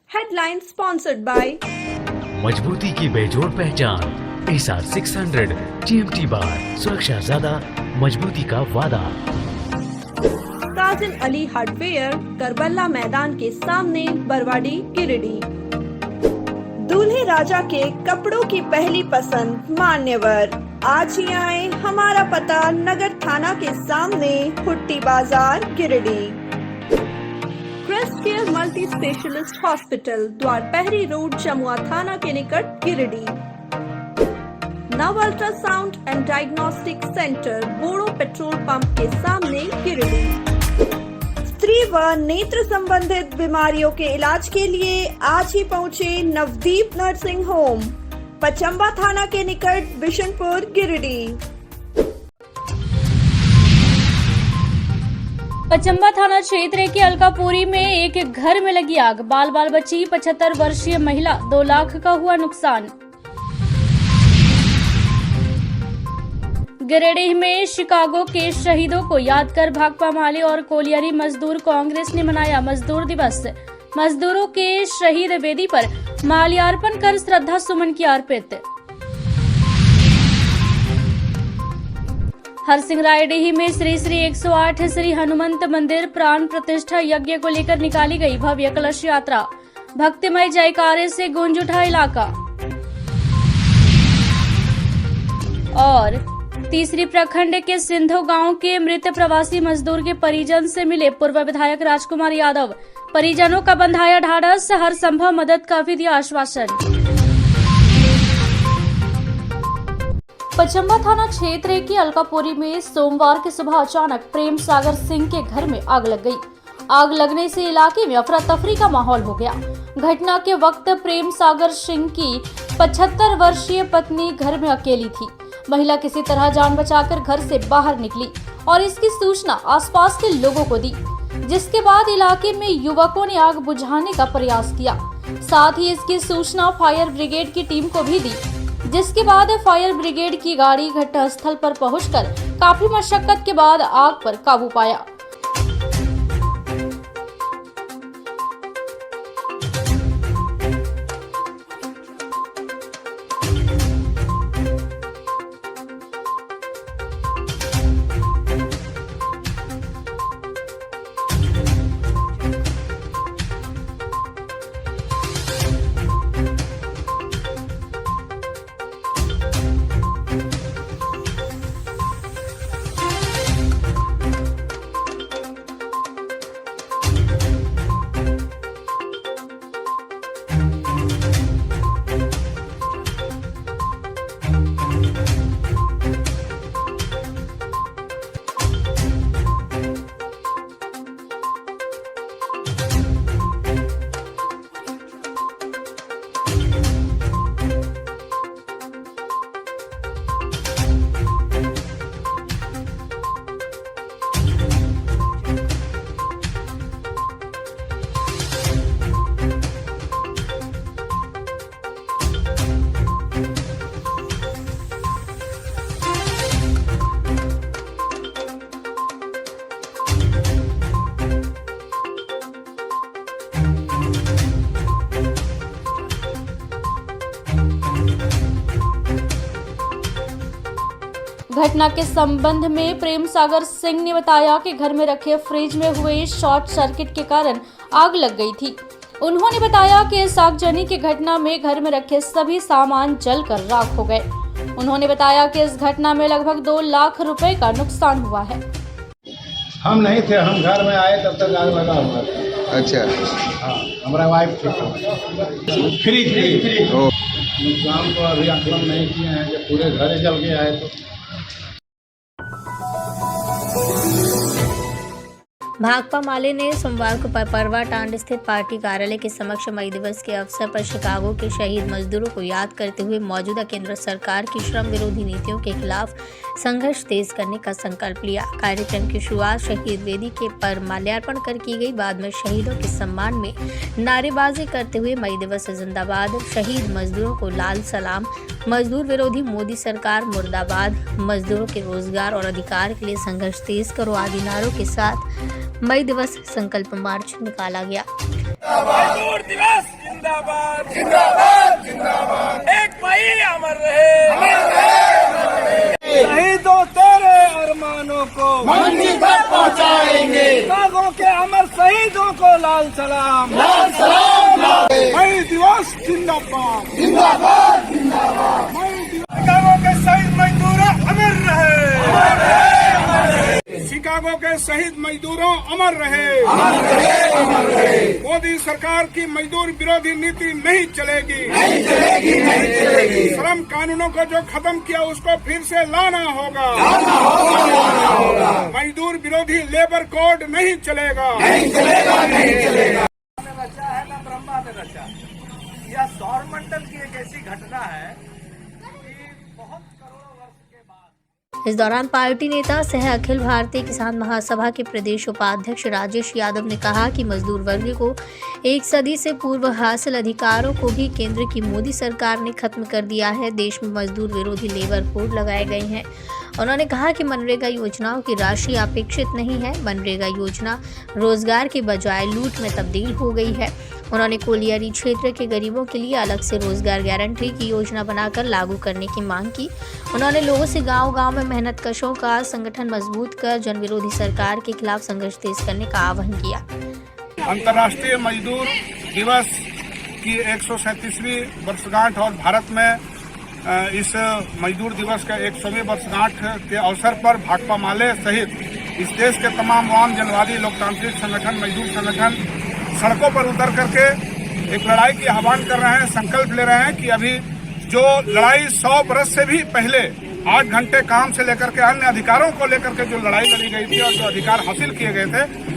Headline sponsored by मजबूती की बेजोड़ पहचान ASR 600 GMT बार, सुरक्षा ज्यादा, मजबूती का वादा। काजिन अली हार्डवेयर, करबला मैदान के सामने, बरवाडी, गिरिडीह। दूल्हे राजा के कपड़ों की पहली पसंद मान्यवर। आज ही आए, हमारा पता नगर थाना के सामने, Hutti Bazar, Giridih. Crest care multi specialist hospital, Dwarpahari road, Jamua थाना के निकट, Giridih. Nav ultrasound and diagnostic centre, Bodo petrol pump के सामने, गिरिडीह। स्त्री व नेत्र संबंधित बीमारियों के इलाज के लिए आज ही पहुंचे नवदीप नर्सिंग होम, पचम्बा थाना के निकट, बिशनपुर, गिरिडीह। पचम्बा थाना क्षेत्र के अलकापुरी में एक घर में लगी आग, बाल बाल बची 75 वर्षीय महिला, 2 लाख का हुआ नुकसान। गिरिडीह में शिकागो के शहीदों को याद कर भाकपा माले और कोलियरी मजदूर कांग्रेस ने मनाया मजदूर दिवस। मजदूरों के शहीद वेदी पर माल्यार्पण कर श्रद्धा सुमन किया अर्पित। हरसिंगरायडीह में श्री श्री 108 श्री हनुमंत मंदिर प्राण प्रतिष्ठा यज्ञ को लेकर निकाली गई भव्य कलश यात्रा, भक्तिमय जयकारे से गूंज उठा इलाका। और तीसरी प्रखंड के सिंधो गांव के मृत प्रवासी मजदूर के परिजन से मिले पूर्व विधायक राजकुमार यादव, परिजनों का बंधाया ढाढ़स, हर संभव मदद का भी दिया आश्वासन। पचम्बा थाना क्षेत्र की अलकापुरी में सोमवार की सुबह अचानक प्रेम सागर सिंह के घर में आग लग गई। आग लगने से इलाके में अफरा तफरी का माहौल हो गया। घटना के वक्त प्रेम सागर सिंह की 75 वर्षीय पत्नी घर में अकेली थी। महिला किसी तरह जान बचाकर घर से बाहर निकली और इसकी सूचना आसपास के लोगों को दी, जिसके बाद इलाके में युवकों ने आग बुझाने का प्रयास किया। साथ ही इसकी सूचना फायर ब्रिगेड की टीम को भी दी, जिसके बाद फायर ब्रिगेड की गाड़ी घटनास्थल पर पहुंचकर काफी मशक्कत के बाद आग पर काबू पाया। घटना के संबंध में प्रेम सागर सिंह ने बताया कि घर में रखे फ्रिज में हुए शॉर्ट सर्किट के कारण आग लग गई थी। उन्होंने बताया कि इस आगजनी की घटना में घर में रखे सभी सामान जलकर राख हो गए। उन्होंने बताया कि इस घटना में लगभग 2 लाख रुपए का नुकसान हुआ है। हम नहीं थे, हम घर में आए तब तक आग लगा हुआ था। अच्छा। हाँ, हमारा वाइफ थी। फ्रिज नुकसान तो अभी आकलन नहीं किए हैं, जब पूरे घर जल के आए तो। भाकपा माले ने सोमवार को परवा टांड स्थित पार्टी कार्यालय के समक्ष मई दिवस के अवसर पर शिकागो के शहीद मजदूरों को याद करते हुए मौजूदा केंद्र सरकार की श्रम विरोधी नीतियों के खिलाफ संघर्ष तेज करने का संकल्प लिया। कार्यक्रम की शुरुआत शहीद वेदी के पर माल्यार्पण कर की गई। बाद में शहीदों के सम्मान में नारेबाजी करते हुए मई दिवस जिंदाबाद, शहीद मजदूरों को लाल सलाम, मजदूर विरोधी मोदी सरकार मुर्दाबाद, मजदूरों के रोजगार और अधिकार के लिए संघर्ष तेज करो आदि नारों के साथ मई दिवस संकल्प मार्च निकाला गया। मजदूर दिवस जिंदाबाद जिंदाबाद जिंदाबाद। एक भाई अमर रहे शहीदों तेरे अरमानों को मंजिल तक पहुंचाएंगे। बागों के अमर शहीदों को लाल सलाम लाल सलाम। मई दिवस जिंदाबाद जिंदाबाद जिंदाबाद। शिकागो के शहीद मजदूरों अमर रहे। शिकागो के शहीद मजदूरों अमर रहे। मोदी सरकार की मजदूर विरोधी नीति नहीं चलेगी। श्रम कानूनों को जो खत्म किया उसको फिर से लाना होगा। मजदूर विरोधी लेबर कोड नहीं चलेगा। रचा है ना ब्रह्मा ने रचा। यह सौरमंडल की एक ऐसी घटना है कि बहुत करोड़ों वर्ष के बाद। इस दौरान पार्टी नेता सह अखिल भारतीय किसान महासभा के प्रदेश उपाध्यक्ष राजेश यादव ने कहा कि मजदूर वर्ग को एक सदी से पूर्व हासिल अधिकारों को भी केंद्र की मोदी सरकार ने खत्म कर दिया है। देश में मजदूर विरोधी लेबर कोड लगाए गए हैं। उन्होंने कहा कि मनरेगा योजनाओं की राशि अपेक्षित नहीं है। मनरेगा योजना रोजगार के बजाय लूट में तब्दील हो गई है। उन्होंने कोलियारी क्षेत्र के गरीबों के लिए अलग से रोजगार गारंटी की योजना बनाकर लागू करने की मांग की। उन्होंने लोगों से गांव-गांव में मेहनत कशों का संगठन मजबूत कर जन विरोधी सरकार के खिलाफ संघर्ष तेज करने का आह्वान किया। अंतर्राष्ट्रीय मजदूर दिवस की 137वीं वर्षगांठ और भारत में इस मजदूर दिवस के 100वीं वर्षगांठ के अवसर पर भाकपा माले सहित इस देश के तमाम वाम जनवादी लोकतांत्रिक संगठन मजदूर संगठन सड़कों पर उतर करके एक लड़ाई की आह्वान कर रहे हैं। संकल्प ले रहे हैं कि अभी जो लड़ाई 100 बरस से भी पहले 8 घंटे काम से लेकर के अन्य अधिकारों को लेकर के जो लड़ाई लड़ी गई थी और जो अधिकार हासिल किए गए थे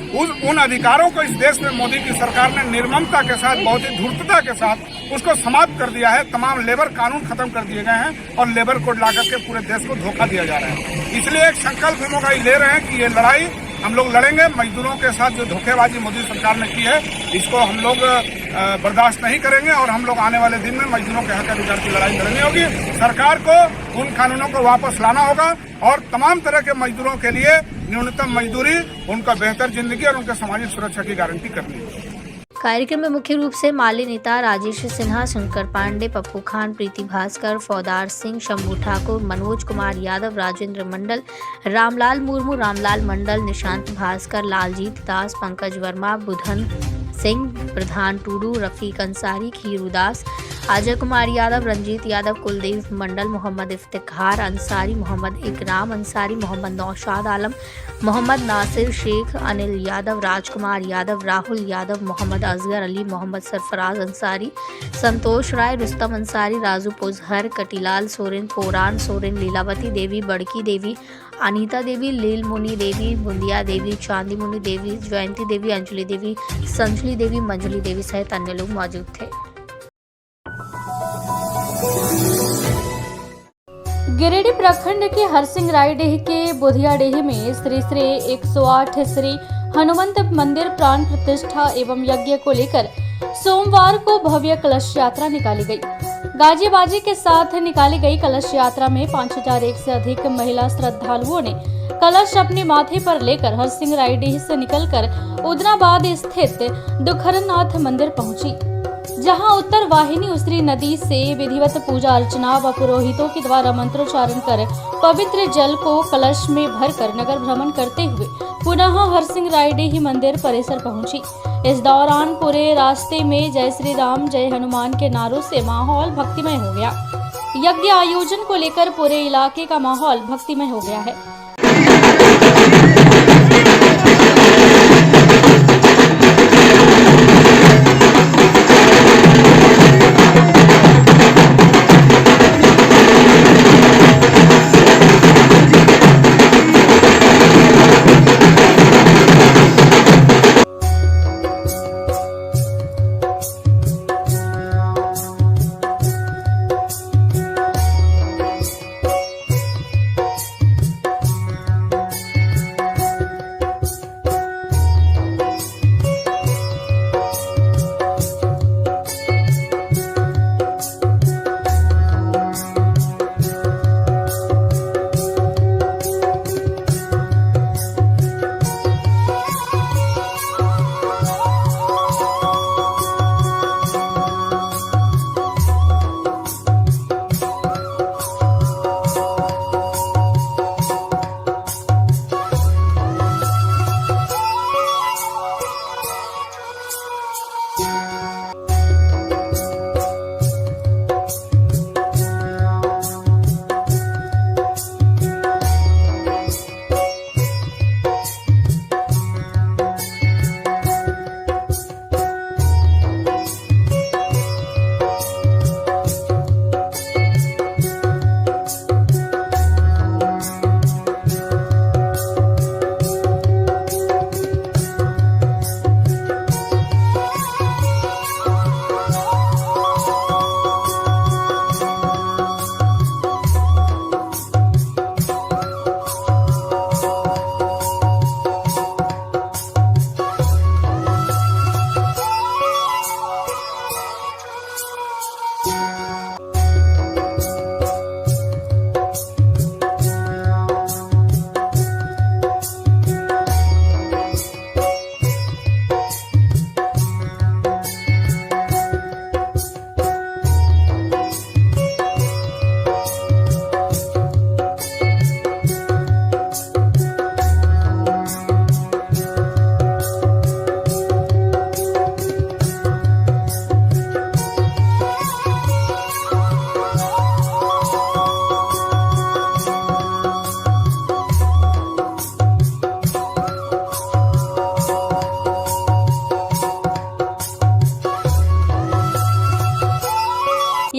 उन अधिकारों को इस देश में मोदी की सरकार ने निर्ममता के साथ बहुत ही धूर्तता के साथ उसको समाप्त कर दिया है। तमाम लेबर कानून खत्म कर दिए गए हैं और लेबर कोड ला करके पूरे देश को धोखा दिया जा रहा है। इसलिए एक संकल्प हम लोग ले रहे हैं कि ये लड़ाई हम लोग लड़ेंगे। मजदूरों के साथ जो धोखेबाजी मोदी सरकार ने की है इसको हम लोग बर्दाश्त नहीं करेंगे और हम लोग आने वाले दिन में मजदूरों के हक अधिकार की लड़ाई लड़नी होगी। सरकार को उन कानूनों को वापस लाना होगा और तमाम तरह के मजदूरों के लिए न्यूनतम मजदूरी, उनका बेहतर जिंदगी और उनके सामाजिक सुरक्षा की गारंटी करनी है। कार्यक्रम में मुख्य रूप से माले नेता राजेश सिन्हा, शंकर पांडे, पप्पू खान, प्रीति भास्कर, फौदार सिंह, शंभू ठाकुर, मनोज कुमार यादव, राजेंद्र मंडल, रामलाल मुर्मू, रामलाल मंडल, निशांत भास्कर, लालजीत दास, पंकज वर्मा, बुधन सिंह, प्रधान टूडू, रफीक अंसारी, खीरूदास, अजय कुमार यादव, रंजीत यादव, कुलदीप मंडल, मोहम्मद इफ्तिखार अंसारी, मोहम्मद इकराम अंसारी, मोहम्मद नौशाद आलम, मोहम्मद नासिर शेख, अनिल यादव, राजकुमार यादव, राहुल यादव, मोहम्मद असगर अली, मोहम्मद सरफराज अंसारी, संतोष राय, रुस्तम अंसारी, राजू पोजहर, कटीलाल सोरेन, पोरान सोरेन, लीलावती देवी, बड़की देवी, अनीता देवी, लील मुनि देवी, बुंदिया देवी, चांदी मुनि देवी, जयंती देवी, अंजलि देवी, संजली देवी, मंजली देवी सहित अन्य लोग मौजूद थे। गिरिडीह प्रखंड के हरसिंगरायडीह के बुधियाडीह में श्री श्री 108 श्री हनुमंत मंदिर प्राण प्रतिष्ठा एवं यज्ञ को लेकर सोमवार को भव्य कलश यात्रा निकाली गई। गाजे बाजे के साथ निकाली गई कलश यात्रा में 5001 से अधिक महिला श्रद्धालुओं ने कलश अपने माथे पर लेकर हरसिंगरायडीह से निकलकर उदनाबाद स्थित दुखरनाथ मंदिर पहुंची, जहां उत्तर वाहिनी उसरी नदी से विधिवत पूजा अर्चना व पुरोहितों के द्वारा मंत्रोच्चारण कर पवित्र जल को कलश में भरकर नगर भ्रमण करते हुए पुनः हरसिंगरायडीह मंदिर परिसर पहुंची। इस दौरान पूरे रास्ते में जय श्री राम जय हनुमान के नारों से माहौल भक्तिमय हो गया। यज्ञ आयोजन को लेकर पूरे इलाके का माहौल भक्तिमय हो गया है।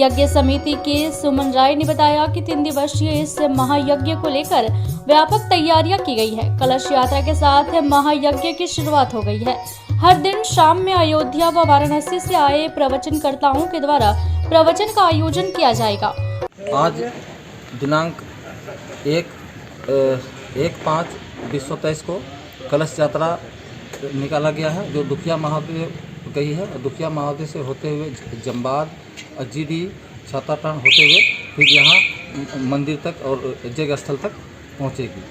यज्ञ समिति के सुमन राय ने बताया कि 3 दिवसीय इस महायज्ञ को लेकर व्यापक तैयारियां की गई है। कलश यात्रा के साथ महायज्ञ की शुरुआत हो गई है। हर दिन शाम में अयोध्या व वाराणसी से आए प्रवचनकर्ताओं के द्वारा प्रवचन का आयोजन किया जाएगा। आज दिनांक 1/5/2023 को कलश यात्रा निकाला गया है, जो दुखिया महादेव गई है। दुखिया महादेव से होते हुए जम्बाद, अजीडी, छाताटान होते हुए फिर यहाँ मंदिर तक और यज्ञ स्थल तक पहुँचेगी।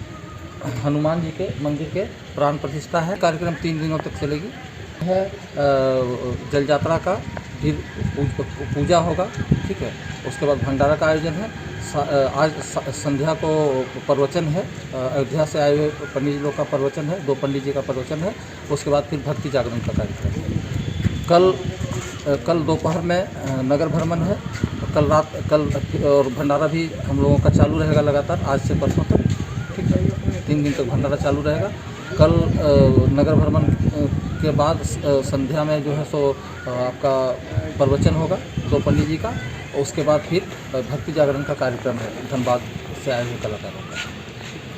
हनुमान जी के मंदिर के प्राण प्रतिष्ठा है। कार्यक्रम 3 दिनों तक चलेगी। है जल यात्रा का, फिर पूजा होगा, ठीक है। उसके बाद भंडारा का आयोजन है। आज संध्या को प्रवचन है। अयोध्या से आए हुए पंडित जी लोग का प्रवचन है, 2 पंडित जी का प्रवचन है। उसके बाद फिर भक्ति जागरण का कार्यक्रम है। कल दोपहर में नगर भ्रमण है। कल और भंडारा भी हम लोगों का चालू रहेगा लगातार, आज से परसों तक, ठीक है। 3 दिन तक भंडारा चालू रहेगा। कल नगर भ्रमण के बाद संध्या में जो है सो आपका प्रवचन होगा 2 पंडित जी का। उसके बाद फिर भक्ति जागरण का कार्यक्रम है, धनबाद से आए हुए कलाकारों का।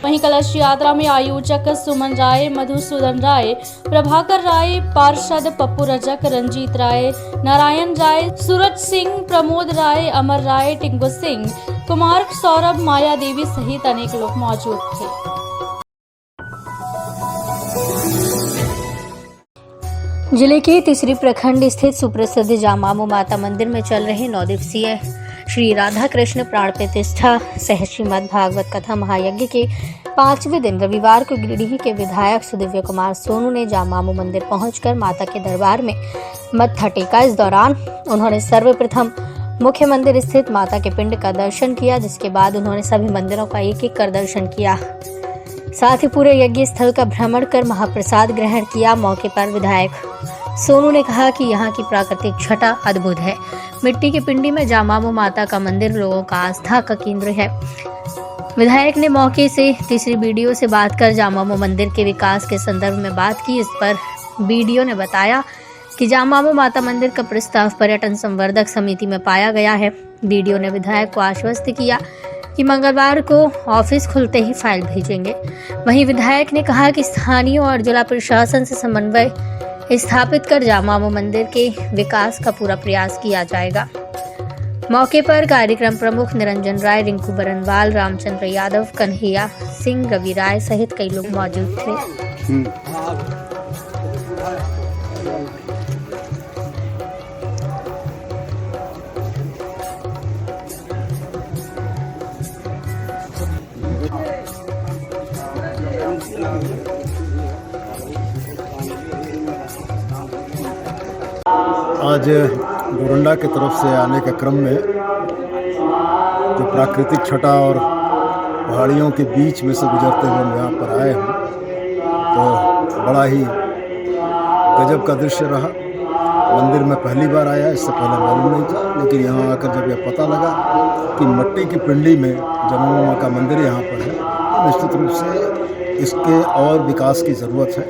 वहीं कलश यात्रा में आयोजक सुमन राय, मधुसूदन राय, प्रभाकर राय, पार्षद पप्पू रजक, रंजीत राय, नारायण राय, सूरज सिंह, प्रमोद राय, अमर राय, टिंकू सिंह, कुमार, सौरभ, माया देवी सहित अनेक लोग मौजूद थे। जिले के तीसरी प्रखंड स्थित सुप्रसिद्ध जामामू माता मंदिर में चल रहे 9 दिवसीय श्री राधा कृष्ण प्राण प्रतिष्ठा सह श्रीमद् भागवत कथा महायज्ञ के 5वें दिन रविवार को गिरिडीह के विधायक सुदिव्य कुमार सोनू ने जामामू मंदिर पहुंचकर माता के दरबार में मत्था टेका। इस दौरान उन्होंने सर्वप्रथम मुख्य मंदिर स्थित माता के पिंड का दर्शन किया, जिसके बाद उन्होंने सभी मंदिरों का एक-एक कर दर्शन किया। साथ ही पूरे यज्ञ स्थल का भ्रमण कर महाप्रसाद ग्रहण किया। मौके पर विधायक सोनू ने कहा कि यहाँ की प्राकृतिक छटा अद्भुत है। मिट्टी की पिंडी में जामामू माता का मंदिर लोगों का आस्था का केंद्र है। विधायक ने मौके से तीसरी बीडीओ से बात कर जामामू मंदिर के विकास के संदर्भ में बात की। इस पर बीडीओ ने बताया कि जामामू माता मंदिर का प्रस्ताव पर्यटन संवर्धक समिति में पाया गया है। बीडीओ ने विधायक को आश्वस्त किया कि मंगलवार को ऑफिस खुलते ही फाइल भेजेंगे। वहीं विधायक ने कहा कि स्थानीय और जिला प्रशासन से समन्वय स्थापित कर जामामू मंदिर के विकास का पूरा प्रयास किया जाएगा। मौके पर कार्यक्रम प्रमुख निरंजन राय, रिंकू बरनवाल, रामचंद्र यादव, कन्हैया सिंह, रवि राय सहित कई लोग मौजूद थे। आज डोरंडा की तरफ से आने के क्रम में जो प्राकृतिक छटा और पहाड़ियों के बीच में से गुजरते हुए मैं यहाँ पर आए हूँ, तो बड़ा ही गजब का दृश्य रहा। मंदिर में पहली बार आया, इससे पहले मालूम नहीं था, लेकिन यहाँ आकर जब यह पता लगा कि मिट्टी की पिंडी में जामामू माँ का मंदिर यहाँ पर है, तो निश्चित रूप से इसके और विकास की ज़रूरत है।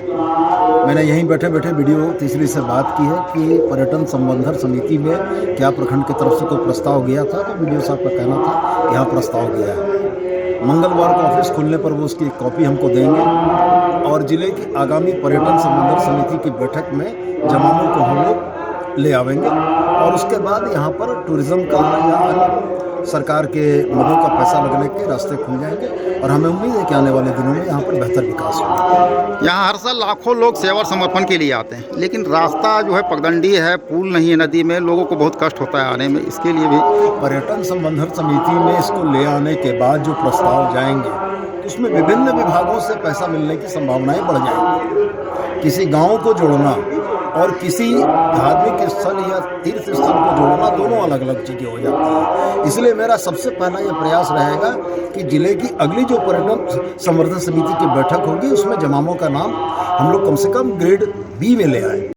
मैंने यहीं बैठे बैठे वीडियो तीसरी से बात की है कि पर्यटन संवर्धन समिति में क्या प्रखंड की तरफ से कोई प्रस्ताव गया था, तो वीडियो साहब का कहना था कि यहाँ प्रस्ताव गया है। मंगलवार को ऑफिस खुलने पर वो उसकी एक कॉपी हमको देंगे और जिले की आगामी पर्यटन संवर्धन समिति की बैठक में जामामू को हम लोग ले आवेंगे और उसके बाद यहाँ पर टूरिज्म का या अन्य सरकार के मदों का पैसा लगने के रास्ते खुल जाएंगे और हमें उम्मीद है कि आने वाले दिनों में यहाँ पर बेहतर विकास होगा। यहाँ हर साल लाखों लोग सेवा समर्पण के लिए आते हैं, लेकिन रास्ता जो है पगडंडी है, पुल नहीं है नदी में, लोगों को बहुत कष्ट होता है आने में। इसके लिए भी पर्यटन संवर्धन समिति में इसको ले आने के बाद जो प्रस्ताव जाएंगे तो उसमें विभिन्न विभागों से पैसा मिलने की संभावनाएं बढ़ जाएंगी। किसी गाँव को जोड़ना और किसी धार्मिक स्थल या तीर्थ स्थल को जोड़ना दोनों अलग अलग चीज़ें हो जाती हैं। इसलिए मेरा सबसे पहला ये प्रयास रहेगा कि जिले की अगली जो पर्यटन संवर्धन समिति की बैठक होगी उसमें जामामू का नाम हम लोग कम से कम ग्रेड बी में ले आए।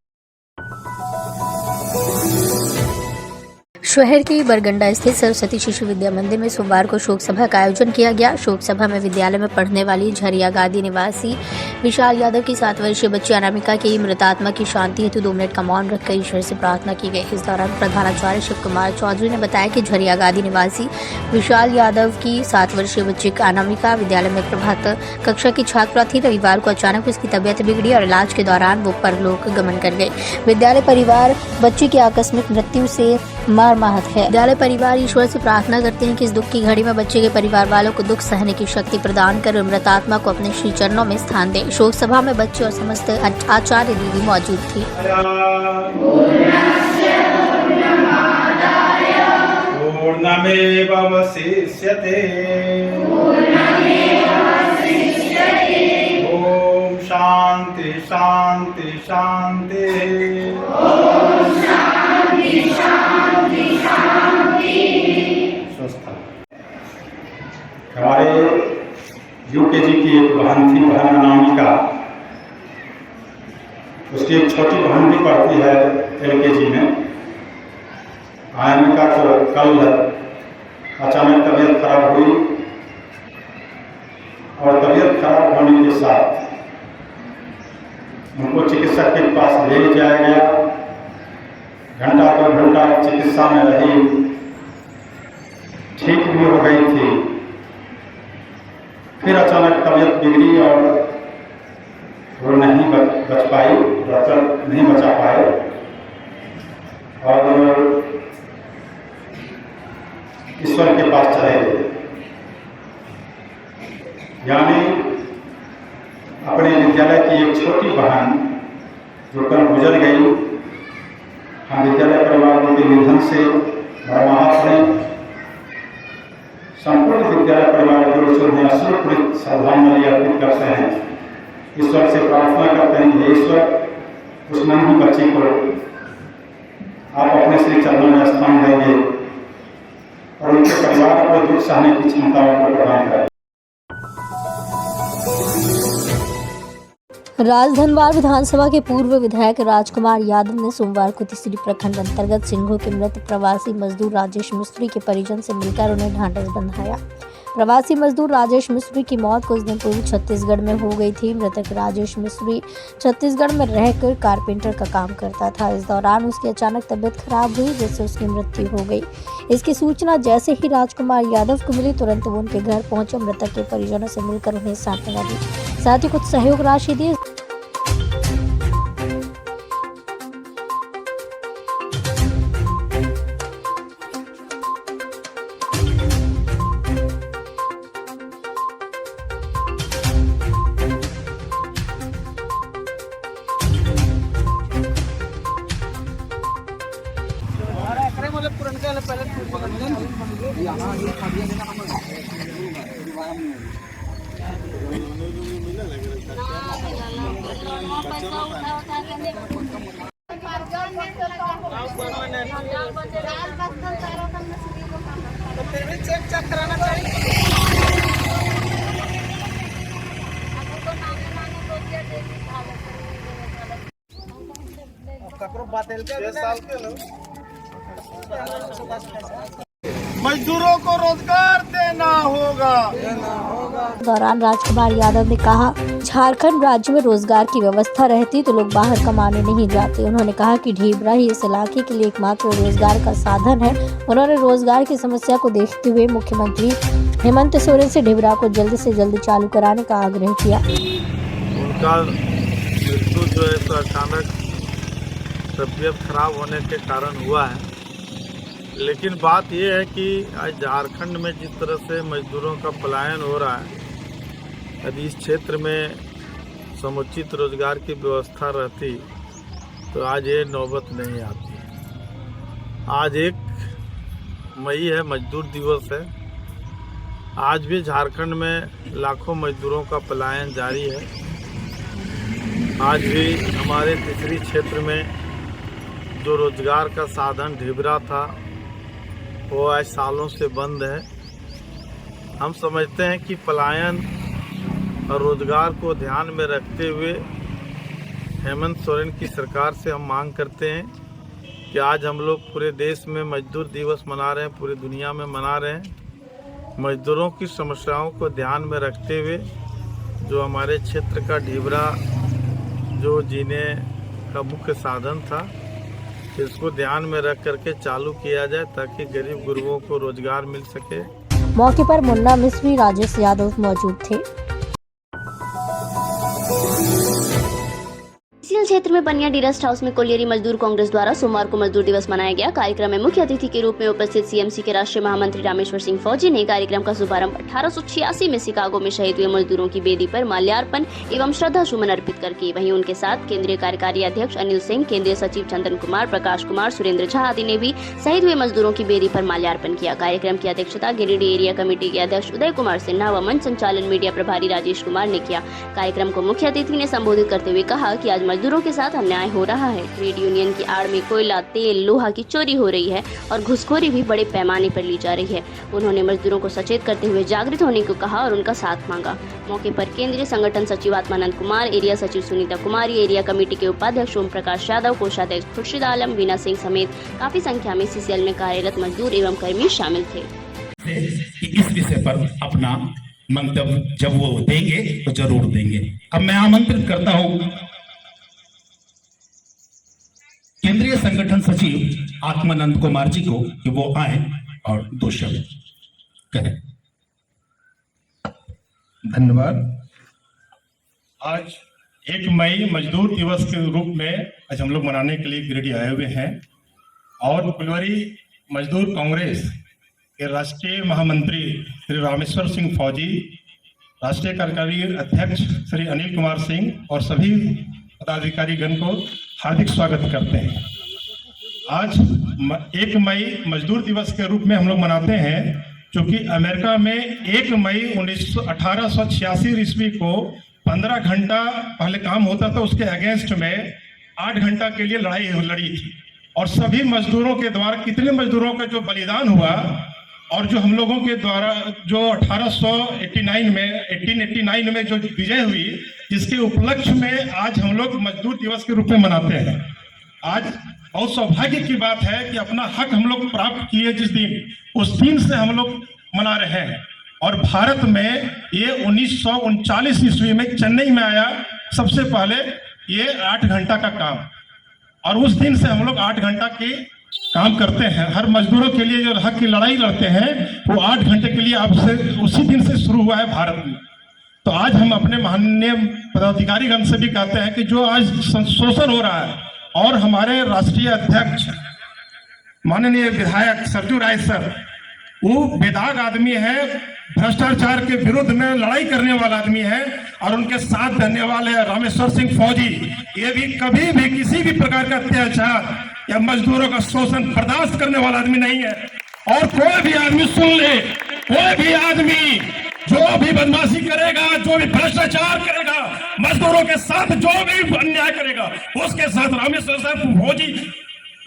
शहर के बरगंडा स्थित सरस्वती शिशु विद्या मंदिर में सोमवार को शोक सभा का आयोजन किया गया। शोक सभा में विद्यालय में पढ़ने वाली झरिया गादी निवासी विशाल यादव की 7 वर्षीय बच्ची अनामिका की मृतात्मा की शांति हेतु 2 मिनट का मौन रखकर ईश्वर से प्रार्थना की गई। इस दौरान प्रधानाचार्य शिव कुमार चौधरी ने बताया कि झरिया गादी निवासी विशाल यादव की 7 वर्षीय बच्ची अनामिका विद्यालय में प्रभात कक्षा की छात्रा थी। रविवार को अचानक उसकी तबीयत बिगड़ी और इलाज के दौरान वो परलोक गमन कर गई। विद्यालय परिवार बच्ची की आकस्मिक मृत्यु से मर्माहत है। विद्यालय परिवार ईश्वर से प्रार्थना करते हैं कि इस दुख की घड़ी में बच्चे के परिवार वालों को दुख सहने की शक्ति प्रदान कर मृत आत्मा को अपने श्री चरणों में स्थान दे। शोक सभा में बच्चे और समस्त आचार्य दीदी मौजूद थी। ओम शांति शांति शांति। हमारे यूकेजी की एक बहन थी, बहन अनामिका। उसकी एक छोटी बहन भी पढ़ती है LKG में। अनामिका को कल अचानक तबीयत खराब हुई और तबीयत खराब होने के साथ उनको चिकित्सक के पास ले जाया गया। घंटा 2 घंटा चिकित्सा में रही, ठीक भी हो गई थी। फिर अचानक तबीयत बिगड़ी और वो नहीं बच पाई, डॉक्टर नहीं बचा पाए और ईश्वर के पास चले गए। यानी अपने विद्यालय की एक छोटी बहन जो कल गुजर गई, हम विद्यालय परिवार के निधन से मर्माहत हैं। संपूर्ण विद्यालय परिवार के ईश्वर में अश्रुपूरित श्रद्धांजलि अर्पित करते हैं। ईश्वर से प्रार्थना करते हैं कि ईश्वर उस नन्ही बच्ची को आप अपने श्री चरणों में स्थान देंगे और उनके परिवार को दुख सहने की क्षमता उनको प्रदान करें। राजधनवार विधानसभा के पूर्व विधायक राजकुमार यादव ने सोमवार को तीसरी प्रखंड अंतर्गत सिंघो के मृत प्रवासी मजदूर राजेश मिस्त्री के परिजन से मिलकर उन्हें ढांढस बंधाया। प्रवासी मजदूर राजेश मिस्त्री की मौत कुछ दिन पूर्व छत्तीसगढ़ में हो गई थी। मृतक राजेश मिस्त्री छत्तीसगढ़ में रहकर कारपेंटर का काम करता था। इस दौरान उसकी अचानक तबीयत खराब हुई जिससे उसकी मृत्यु हो गई। इसकी सूचना जैसे ही राजकुमार यादव को मिली, तुरंत वो उनके घर पहुंचे, मृतक के परिजनों से मिलकर उन्हें सांत्वना दी, साथ ही कुछ सहयोग राशि दी। मजदूरों को रोजगार देना होगा। दौरान राजकुमार यादव ने कहा, झारखंड राज्य में रोजगार की व्यवस्था रहती तो लोग बाहर कमाने नहीं जाते। उन्होंने कहा कि ढीबरा ही इस इलाके के लिए एकमात्र रोजगार का साधन है। उन्होंने रोजगार की समस्या को देखते हुए मुख्यमंत्री हेमंत सोरेन से ढीबरा को जल्द से जल्द चालू कराने का आग्रह किया। उनका मृत्यु जो है तो अचानक तबीयत खराब होने के कारण हुआ है, लेकिन बात यह है कि आज झारखंड में जिस तरह से मजदूरों का पलायन हो रहा है, यदि इस क्षेत्र में समुचित रोजगार की व्यवस्था रहती तो आज ये नौबत नहीं आती। आज 1 मई है, मजदूर दिवस है। आज भी झारखंड में लाखों मजदूरों का पलायन जारी है। आज भी हमारे तीसरी क्षेत्र में जो रोजगार का साधन ढिबरा था वो आज सालों से बंद है। हम समझते हैं कि पलायन और रोजगार को ध्यान में रखते हुए हेमंत सोरेन की सरकार से हम मांग करते हैं कि आज हम लोग पूरे देश में मजदूर दिवस मना रहे हैं, पूरी दुनिया में मना रहे हैं। मजदूरों की समस्याओं को ध्यान में रखते हुए जो हमारे क्षेत्र का ढीबरा जो जीने का मुख्य साधन था, इसको ध्यान में रख करके चालू किया जाए ताकि गरीब गुरुओं को रोजगार मिल सके। मौके पर मुन्ना मिस्त्री, राजेश यादव मौजूद थे। सीसीएल क्षेत्र में बनियाडी रेस्ट हाउस में कोलियरी मजदूर कांग्रेस द्वारा सोमवार को मजदूर दिवस मनाया गया। कार्यक्रम में मुख्य अतिथि के रूप में उपस्थित सीएमसी के राष्ट्रीय महामंत्री रामेश्वर सिंह फौजी ने कार्यक्रम का शुभारंभ 1886 में शिकागो में शहीद हुए मजदूरों की वेदी पर माल्यार्पण एवं श्रद्धा सुमन अर्पित कर की। वहीं उनके साथ केंद्रीय कार्यकारी अध्यक्ष अनिल सिंह, केंद्रीय सचिव चंदन कुमार, प्रकाश कुमार, सुरेंद्र झा आदि ने भी शहीद हुए मजदूरों की वेदी पर माल्यार्पण किया। कार्यक्रम की अध्यक्षता गिरिडीह एरिया कमेटी के अध्यक्ष उदय कुमार सिन्हा व मंच संचालन मीडिया प्रभारी राजेश कुमार ने किया। कार्यक्रम को मुख्य अतिथि ने संबोधित करते हुए कहा कि आज मजदूरों के साथ अन्याय हो रहा है। ट्रेड यूनियन की आड़ में कोयला, तेल, लोहा की चोरी हो रही है और घुसखोरी भी बड़े पैमाने पर ली जा रही है। उन्होंने मजदूरों को सचेत करते हुए जागृत होने को कहा और उनका साथ मांगा। मौके पर केंद्रीय संगठन सचिव आत्मानंद कुमार, एरिया सचिव सुनीता कुमारी, एरिया कमेटी के उपाध्यक्ष ओम प्रकाश यादव, कोषाध्यक्ष खुर्शीद आलम, वीना सिंह समेत काफी संख्या में सीसीएल में कार्यरत मजदूर एवं कर्मी शामिल थे। इस विषय पर अपना मंतव्य जब वो देंगे तो जरूर देंगे। अब मैं आमंत्रित करता हूँ केंद्रीय संगठन सचिव आत्मानंद कुमार जी को कि वो आए और 2 शब्द कहें। धन्यवाद। आज 1 मई मजदूर दिवस के रूप में आज हम लोग मनाने के लिए गिरिडीह आए हुए हैं और कोलियरी मजदूर कांग्रेस के राष्ट्रीय महामंत्री श्री रामेश्वर सिंह फौजी, राष्ट्रीय कार्यकारी अध्यक्ष श्री अनिल कुमार सिंह और सभी पदाधिकारी गण को हार्दिक स्वागत करते हैं। आज 1 मई मजदूर दिवस के रूप में हम लोग मनाते हैं क्योंकि अमेरिका में 1 मई 1886 ईस्वी को 15 घंटा पहले काम होता था, उसके अगेंस्ट में 8 घंटा के लिए लड़ाई लड़ी थी और सभी मजदूरों के द्वारा कितने मजदूरों का जो बलिदान हुआ और जो हम लोगों के द्वारा जो 1889 में जो विजय हुई, जिसके उपलक्ष्य में आज हम लोग मजदूर दिवस के रूप में मनाते हैं। आज बहुत सौभाग्य की बात है कि अपना हक हम लोग प्राप्त किए जिस दिन, उस दिन से हम लोग मना रहे हैं। और भारत में ये 1939 ईस्वी में चेन्नई में आया सबसे पहले ये 8 घंटा का काम, और उस दिन से हम लोग 8 घंटा के काम करते हैं। हर मजदूरों के लिए जो हक की लड़ाई लड़ते हैं वो 8 घंटे के लिए आपसे उसी दिन से शुरू हुआ है भारत में। तो आज हम अपने माननीय पदाधिकारीगण से भी कहते हैं कि जो आज शोषण हो रहा है और हमारे राष्ट्रीय अध्यक्ष माननीय विधायक सरजू राय सर, वो बेदाग आदमी है, भ्रष्टाचार के विरुद्ध में लड़ाई करने वाला आदमी है और उनके साथ रहने वाले रामेश्वर सिंह फौजी, ये भी कभी भी किसी भी प्रकार का अत्याचार या मजदूरों का शोषण बर्दाश्त करने वाला आदमी नहीं है। और कोई भी आदमी सुन ले, कोई भी आदमी जो भी बदमाशी करेगा, जो भी भ्रष्टाचार करेगा, मजदूरों के साथ जो भी अन्याय करेगा, उसके साथ रामेश्वर साहब फौजी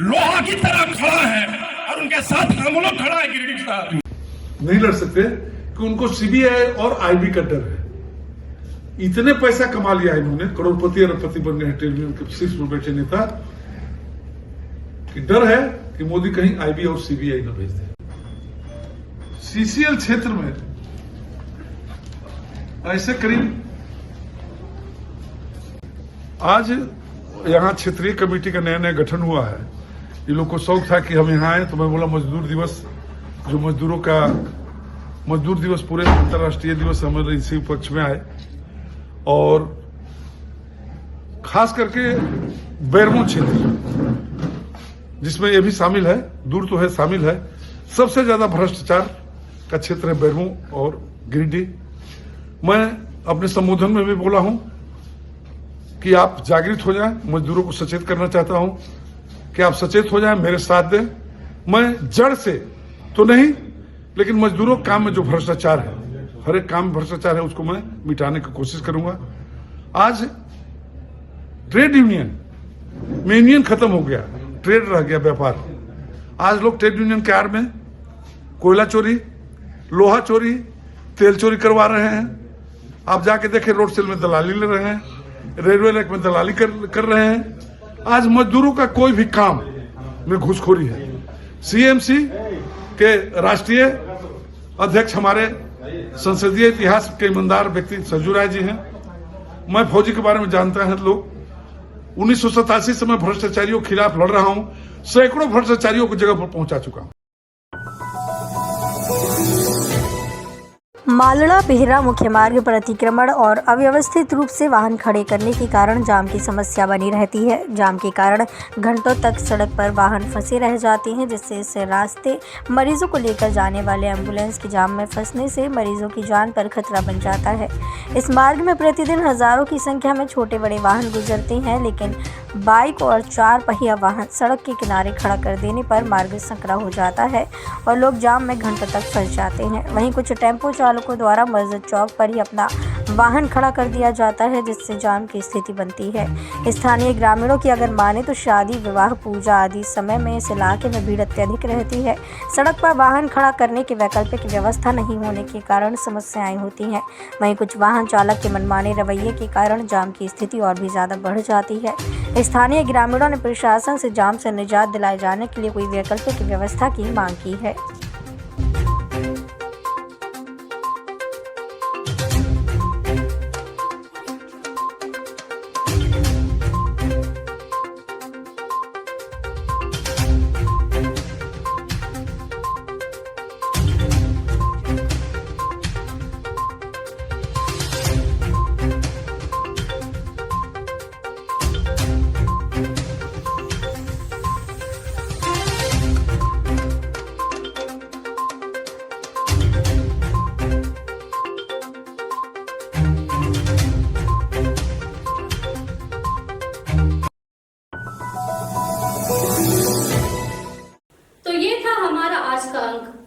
लोहा की तरह खड़ा है और उनके साथ हम लोग खड़ा है। गिरिडीह साहब नहीं लड़ सकते कि उनको सीबीआई और आईबी का डर है। इतने पैसा कमा लिया इन्होंने, करोड़पति अरबपति बन गए ट्रेड यूनियन के शीर्ष पर बैठे नेता, कि डर है कि मोदी कहीं आईबी और सीबीआई न भेज दे। सीसीएल क्षेत्र में ऐसे करीब आज यहाँ क्षेत्रीय कमेटी का नया गठन हुआ है। ये लोग को शौक था कि हम यहाँ आए, तो मैं बोला मजदूर दिवस, जो मजदूरों का मजदूर दिवस पूरे अंतर्राष्ट्रीय दिवस हमारे इसी पक्ष में आए। और खास करके बैरमो क्षेत्र जिसमें ये भी शामिल है, दूर तो है शामिल है, सबसे ज्यादा भ्रष्टाचार का क्षेत्र है बैरमो और गिरिडीह। मैं अपने संबोधन में भी बोला हूं कि आप जागृत हो जाएं, मजदूरों को सचेत करना चाहता हूं कि आप सचेत हो जाएं, मेरे साथ दें। मैं जड़ से तो नहीं, लेकिन मजदूरों के काम में जो भ्रष्टाचार है, हर एक काम में भ्रष्टाचार है, उसको मैं मिटाने की कोशिश करूंगा। आज ट्रेड यूनियन में यूनियन खत्म हो गया, ट्रेड रह गया, व्यापार। आज लोग ट्रेड यूनियन के आड़ में कोयला चोरी, लोहा चोरी, तेल चोरी करवा रहे हैं। आप जाके देखें, रोड सेल में दलाली ले रहे हैं, रेलवे लाइन में दलाली कर रहे हैं। आज मजदूरों का कोई भी काम में घुसखोरी है। सीएमसी के राष्ट्रीय अध्यक्ष हमारे संसदीय इतिहास के ईमानदार व्यक्ति सरजू राय जी हैं। मैं फौजी के बारे में जानते हैं लोग। 1987 से मैं भ्रष्टाचारियों के खिलाफ लड़ रहा हूं, सैकड़ों भ्रष्टाचारियों को जगह पर पहुंचा चुका हूं। मालड़ा बेहरा मुख्य मार्ग पर अतिक्रमण और अव्यवस्थित रूप से वाहन खड़े करने के कारण जाम की समस्या बनी रहती है। जाम के कारण घंटों तक सड़क पर वाहन फंसे रह जाते हैं, जिससे इस रास्ते मरीजों को लेकर जाने वाले एम्बुलेंस के जाम में फंसने से मरीजों की जान पर खतरा बन जाता है। इस मार्ग में प्रतिदिन हजारों की संख्या में छोटे बड़े वाहन गुजरते हैं, लेकिन बाइक और 4 पहिया वाहन सड़क के किनारे खड़ा कर देने पर मार्ग संकरा हो जाता है और लोग जाम में घंटों तक फंस जाते हैं। वहीं कुछ टेम्पो चालकों द्वारा मस्जिद चौक पर ही अपना वाहन खड़ा कर दिया जाता है, जिससे जाम की स्थिति बनती है। स्थानीय ग्रामीणों की अगर माने तो शादी, विवाह, पूजा आदि समय में इस इलाके में भीड़ अत्यधिक रहती है। सड़क पर वाहन खड़ा करने की वैकल्पिक व्यवस्था नहीं होने के कारण समस्याएं होती हैं। वहीं कुछ वाहन चालक के मनमाने रवैये के कारण जाम की स्थिति और भी ज़्यादा बढ़ जाती है। स्थानीय ग्रामीणों ने प्रशासन से जाम से निजात दिलाए जाने के लिए कोई वैकल्पिक व्यवस्था की मांग की है।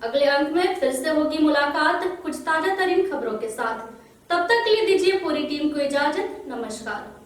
अगले अंक में फिर से होगी मुलाकात कुछ ताजा तरीन खबरों के साथ। तब तक के लिए दीजिए पूरी टीम को इजाजत। नमस्कार।